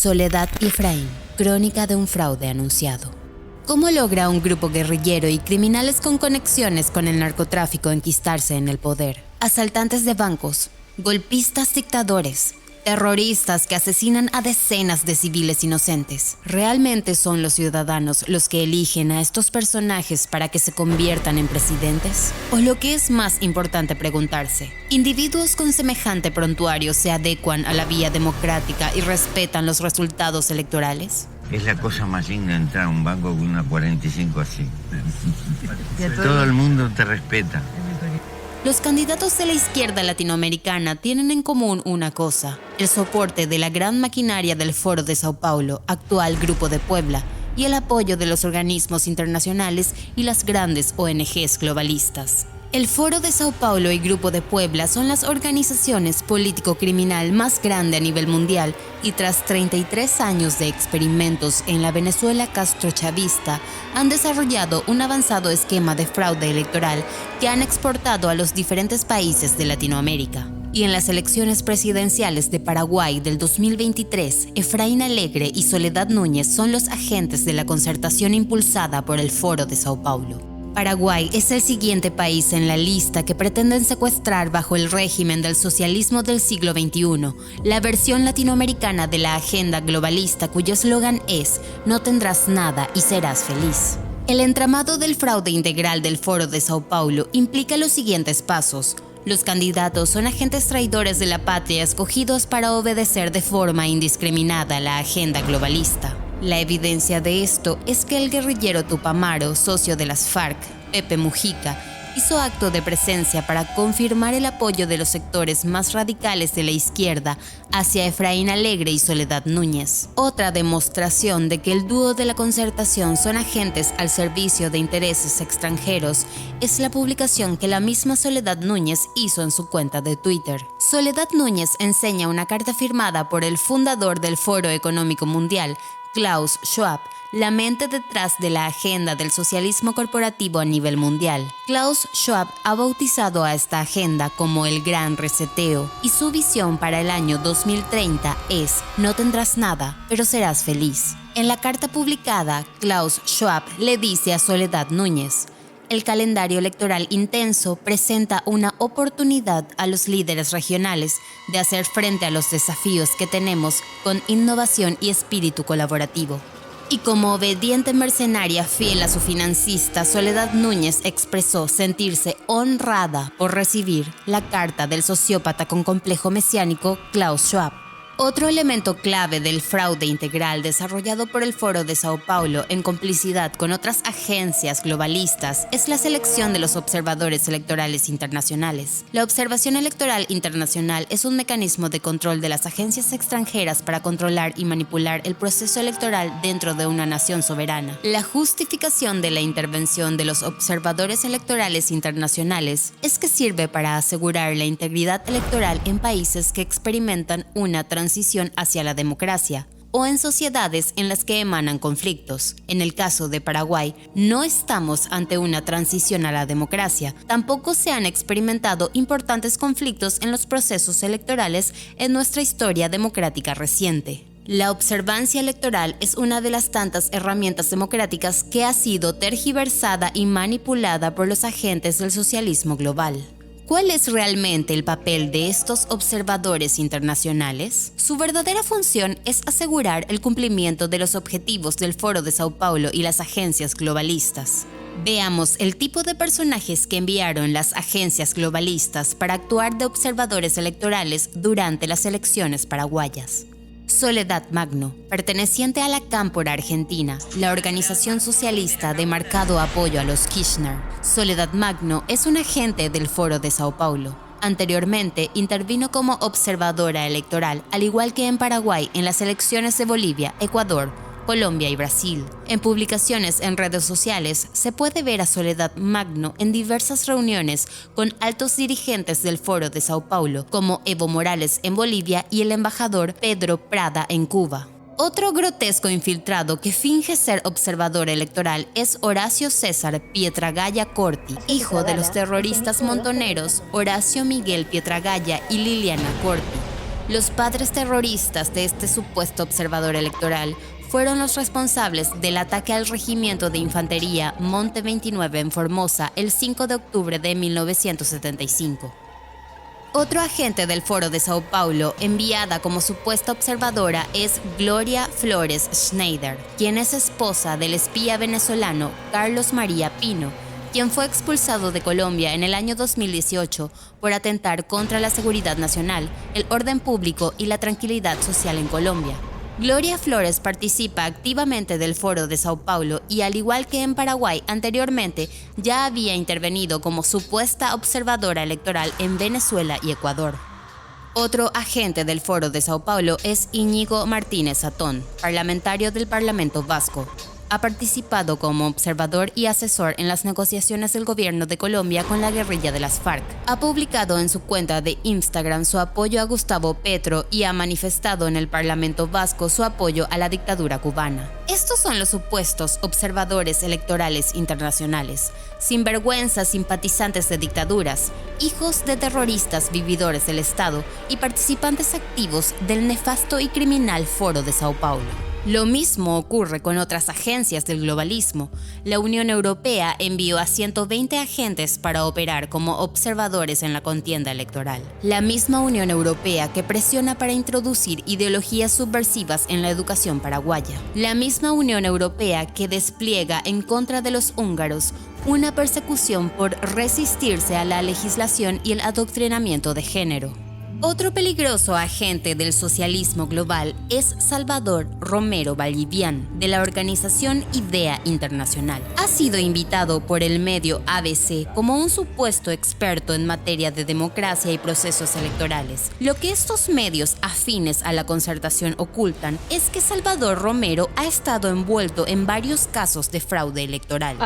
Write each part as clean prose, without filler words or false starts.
Soledad y Efraín, crónica de un fraude anunciado. ¿Cómo logra un grupo guerrillero y criminales con conexiones con el narcotráfico enquistarse en el poder? Asaltantes de bancos, golpistas dictadores, terroristas que asesinan a decenas de civiles inocentes. ¿Realmente son los ciudadanos los que eligen a estos personajes para que se conviertan en presidentes? O lo que es más importante preguntarse, ¿individuos con semejante prontuario se adecuan a la vía democrática y respetan los resultados electorales? Es la cosa más linda entrar a un banco con una 45 así. Todo el mundo te respeta. Los candidatos de la izquierda latinoamericana tienen en común una cosa: el soporte de la gran maquinaria del Foro de Sao Paulo, actual Grupo de Puebla, y el apoyo de los organismos internacionales y las grandes ONGs globalistas. El Foro de Sao Paulo y Grupo de Puebla son las organizaciones político-criminal más grande a nivel mundial y tras 33 años de experimentos en la Venezuela castrochavista han desarrollado un avanzado esquema de fraude electoral que han exportado a los diferentes países de Latinoamérica. Y en las elecciones presidenciales de Paraguay del 2023, Efraín Alegre y Soledad Núñez son los agentes de la concertación impulsada por el Foro de Sao Paulo. Paraguay es el siguiente país en la lista que pretenden secuestrar bajo el régimen del socialismo del siglo XXI, la versión latinoamericana de la agenda globalista cuyo eslogan es «No tendrás nada y serás feliz». El entramado del fraude integral del Foro de Sao Paulo implica los siguientes pasos. Los candidatos son agentes traidores de la patria escogidos para obedecer de forma indiscriminada a la agenda globalista. La evidencia de esto es que el guerrillero Tupamaro, socio de las FARC, Pepe Mujica, hizo acto de presencia para confirmar el apoyo de los sectores más radicales de la izquierda hacia Efraín Alegre y Soledad Núñez. Otra demostración de que el dúo de la concertación son agentes al servicio de intereses extranjeros es la publicación que la misma Soledad Núñez hizo en su cuenta de Twitter. Soledad Núñez enseña una carta firmada por el fundador del Foro Económico Mundial, Klaus Schwab, la mente detrás de la agenda del socialismo corporativo a nivel mundial. Klaus Schwab ha bautizado a esta agenda como el Gran Reseteo y su visión para el año 2030 es «No tendrás nada, pero serás feliz». En la carta publicada, Klaus Schwab le dice a Soledad Núñez: el calendario electoral intenso presenta una oportunidad a los líderes regionales de hacer frente a los desafíos que tenemos con innovación y espíritu colaborativo. Y como obediente mercenaria fiel a su financista, Soledad Núñez expresó sentirse honrada por recibir la carta del sociópata con complejo mesiánico Klaus Schwab. Otro elemento clave del fraude integral desarrollado por el Foro de Sao Paulo en complicidad con otras agencias globalistas es la selección de los observadores electorales internacionales. La observación electoral internacional es un mecanismo de control de las agencias extranjeras para controlar y manipular el proceso electoral dentro de una nación soberana. La justificación de la intervención de los observadores electorales internacionales es que sirve para asegurar la integridad electoral en países que experimentan una transición hacia la democracia o en sociedades en las que emanan conflictos. En el caso de Paraguay, no estamos ante una transición a la democracia. Tampoco se han experimentado importantes conflictos en los procesos electorales en nuestra historia democrática reciente. La observancia electoral es una de las tantas herramientas democráticas que ha sido tergiversada y manipulada por los agentes del socialismo global. ¿Cuál es realmente el papel de estos observadores internacionales? Su verdadera función es asegurar el cumplimiento de los objetivos del Foro de Sao Paulo y las agencias globalistas. Veamos el tipo de personajes que enviaron las agencias globalistas para actuar de observadores electorales durante las elecciones paraguayas. Soledad Magno, perteneciente a la Cámpora Argentina, la organización socialista de marcado apoyo a los Kirchner. Soledad Magno es un agente del Foro de Sao Paulo. Anteriormente intervino como observadora electoral, al igual que en Paraguay en las elecciones de Bolivia, Ecuador, Colombia y Brasil. En publicaciones en redes sociales se puede ver a Soledad Magno en diversas reuniones con altos dirigentes del Foro de Sao Paulo, como Evo Morales en Bolivia y el embajador Pedro Prada en Cuba. Otro grotesco infiltrado que finge ser observador electoral es Horacio César Pietragaya Corti, hijo de los terroristas montoneros Horacio Miguel Pietragaya y Liliana Corti. Los padres terroristas de este supuesto observador electoral fueron los responsables del ataque al regimiento de infantería Monte 29 en Formosa el 5 de octubre de 1975. Otro agente del Foro de Sao Paulo, enviada como supuesta observadora, es Gloria Flores Schneider, quien es esposa del espía venezolano Carlos María Pino, quien fue expulsado de Colombia en el año 2018 por atentar contra la seguridad nacional, el orden público y la tranquilidad social en Colombia. Gloria Flores participa activamente del Foro de Sao Paulo y, al igual que en Paraguay anteriormente, ya había intervenido como supuesta observadora electoral en Venezuela y Ecuador. Otro agente del Foro de Sao Paulo es Íñigo Martínez Zatón, parlamentario del Parlamento Vasco. Ha participado como observador y asesor en las negociaciones del gobierno de Colombia con la guerrilla de las FARC. Ha publicado en su cuenta de Instagram su apoyo a Gustavo Petro y ha manifestado en el Parlamento Vasco su apoyo a la dictadura cubana. Estos son los supuestos observadores electorales internacionales, sinvergüenzas simpatizantes de dictaduras, hijos de terroristas vividores del Estado y participantes activos del nefasto y criminal Foro de Sao Paulo. Lo mismo ocurre con otras agencias del globalismo. La Unión Europea envió a 120 agentes para operar como observadores en la contienda electoral. La misma Unión Europea que presiona para introducir ideologías subversivas en la educación paraguaya. La misma Unión Europea que despliega en contra de los húngaros una persecución por resistirse a la legislación y el adoctrinamiento de género. Otro peligroso agente del socialismo global es Salvador Romero Vallivian, de la organización IDEA Internacional. Ha sido invitado por el medio ABC como un supuesto experto en materia de democracia y procesos electorales. Lo que estos medios afines a la concertación ocultan es que Salvador Romero ha estado envuelto en varios casos de fraude electoral.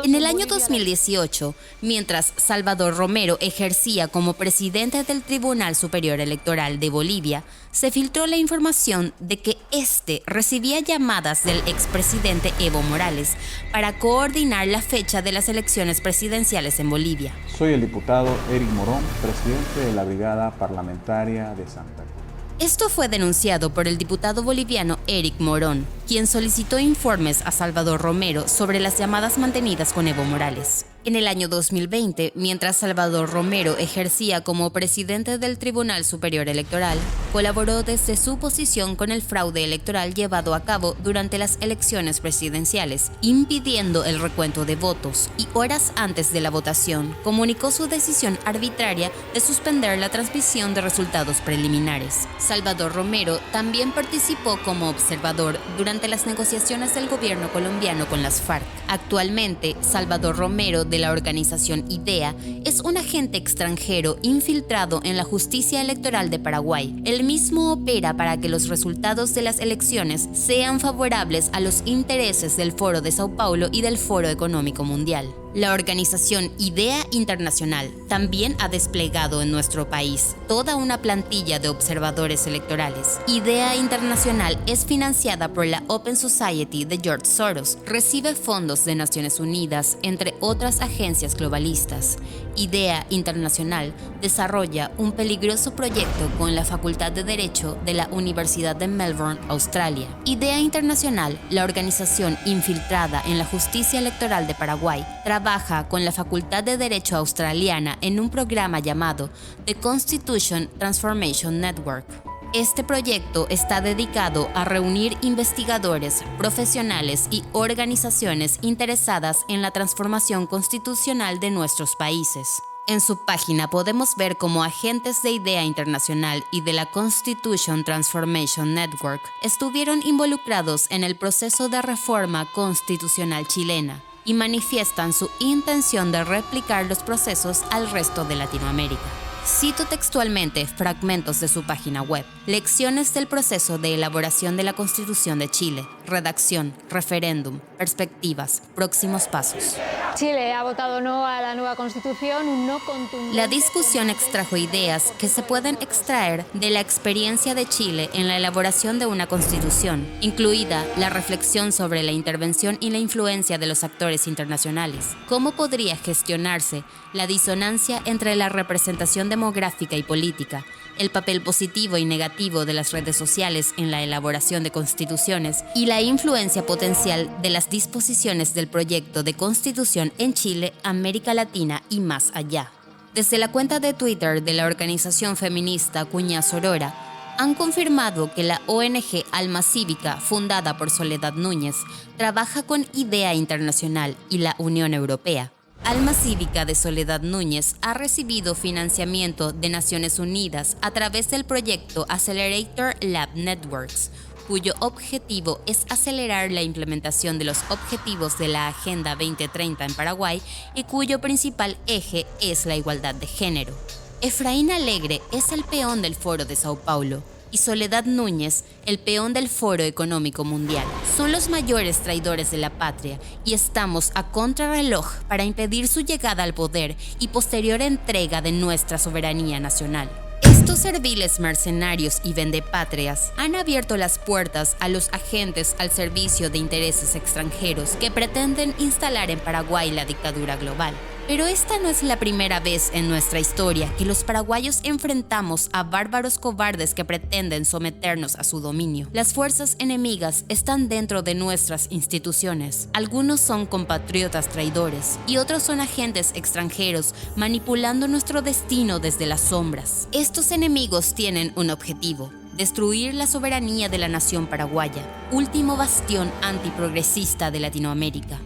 En el año 2018, mientras Salvador Romero ejercía como presidente del Tribunal Superior Electoral de Bolivia, se filtró la información de que este recibía llamadas del expresidente Evo Morales para coordinar la fecha de las elecciones presidenciales en Bolivia. Soy el diputado Eric Morón, presidente de la Brigada Parlamentaria de Santa Cruz. Esto fue denunciado por el diputado boliviano Eric Morón, quien solicitó informes a Salvador Romero sobre las llamadas mantenidas con Evo Morales. En el año 2020, mientras Salvador Romero ejercía como presidente del Tribunal Superior Electoral, colaboró desde su posición con el fraude electoral llevado a cabo durante las elecciones presidenciales, impidiendo el recuento de votos, y horas antes de la votación comunicó su decisión arbitraria de suspender la transmisión de resultados preliminares. Salvador Romero también participó como observador durante las negociaciones del gobierno colombiano con las FARC. Actualmente, Salvador Romero, de la organización IDEA, es un agente extranjero infiltrado en la justicia electoral de Paraguay. Él mismo opera para que los resultados de las elecciones sean favorables a los intereses del Foro de Sao Paulo y del Foro Económico Mundial. La organización IDEA Internacional también ha desplegado en nuestro país toda una plantilla de observadores electorales. IDEA Internacional es financiada por la Open Society de George Soros, recibe fondos de Naciones Unidas, entre otras agencias globalistas. IDEA Internacional desarrolla un peligroso proyecto con la Facultad de Derecho de la Universidad de Melbourne, Australia. IDEA Internacional, la organización infiltrada en la justicia electoral de Paraguay, trabaja con la Facultad de Derecho australiana en un programa llamado The Constitution Transformation Network. Este proyecto está dedicado a reunir investigadores, profesionales y organizaciones interesadas en la transformación constitucional de nuestros países. En su página podemos ver cómo agentes de IDEA Internacional y de la Constitution Transformation Network estuvieron involucrados en el proceso de reforma constitucional chilena y manifiestan su intención de replicar los procesos al resto de Latinoamérica. Cito textualmente fragmentos de su página web. Lecciones del proceso de elaboración de la Constitución de Chile. Redacción, referéndum, perspectivas, próximos pasos. Chile ha votado no a la nueva Constitución, un no contundente. La discusión extrajo ideas que se pueden extraer de la experiencia de Chile en la elaboración de una Constitución, incluida la reflexión sobre la intervención y la influencia de los actores internacionales. ¿Cómo podría gestionarse la disonancia entre la representación demográfica y política, el papel positivo y negativo de las redes sociales en la elaboración de constituciones y la influencia potencial de las disposiciones del proyecto de constitución en Chile, América Latina y más allá. Desde la cuenta de Twitter de la organización feminista Cuña Sorora, han confirmado que la ONG Alma Cívica, fundada por Soledad Núñez, trabaja con IDEA Internacional y la Unión Europea. Alma Cívica de Soledad Núñez ha recibido financiamiento de Naciones Unidas a través del proyecto Accelerator Lab Networks, cuyo objetivo es acelerar la implementación de los objetivos de la Agenda 2030 en Paraguay y cuyo principal eje es la igualdad de género. Efraín Alegre es el peón del Foro de Sao Paulo y Soledad Núñez el peón del Foro Económico Mundial. Son los mayores traidores de la patria y estamos a contrarreloj para impedir su llegada al poder y posterior entrega de nuestra soberanía nacional. Estos serviles mercenarios y vendepatrias han abierto las puertas a los agentes al servicio de intereses extranjeros que pretenden instalar en Paraguay la dictadura global. Pero esta no es la primera vez en nuestra historia que los paraguayos enfrentamos a bárbaros cobardes que pretenden someternos a su dominio. Las fuerzas enemigas están dentro de nuestras instituciones. Algunos son compatriotas traidores y otros son agentes extranjeros manipulando nuestro destino desde las sombras. Estos enemigos tienen un objetivo: destruir la soberanía de la nación paraguaya, último bastión antiprogresista de Latinoamérica.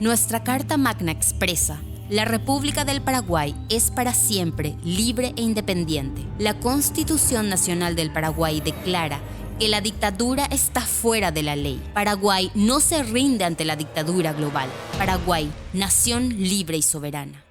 Nuestra Carta Magna expresa: la República del Paraguay es para siempre libre e independiente. La Constitución Nacional del Paraguay declara que la dictadura está fuera de la ley. Paraguay no se rinde ante la dictadura global. Paraguay, nación libre y soberana.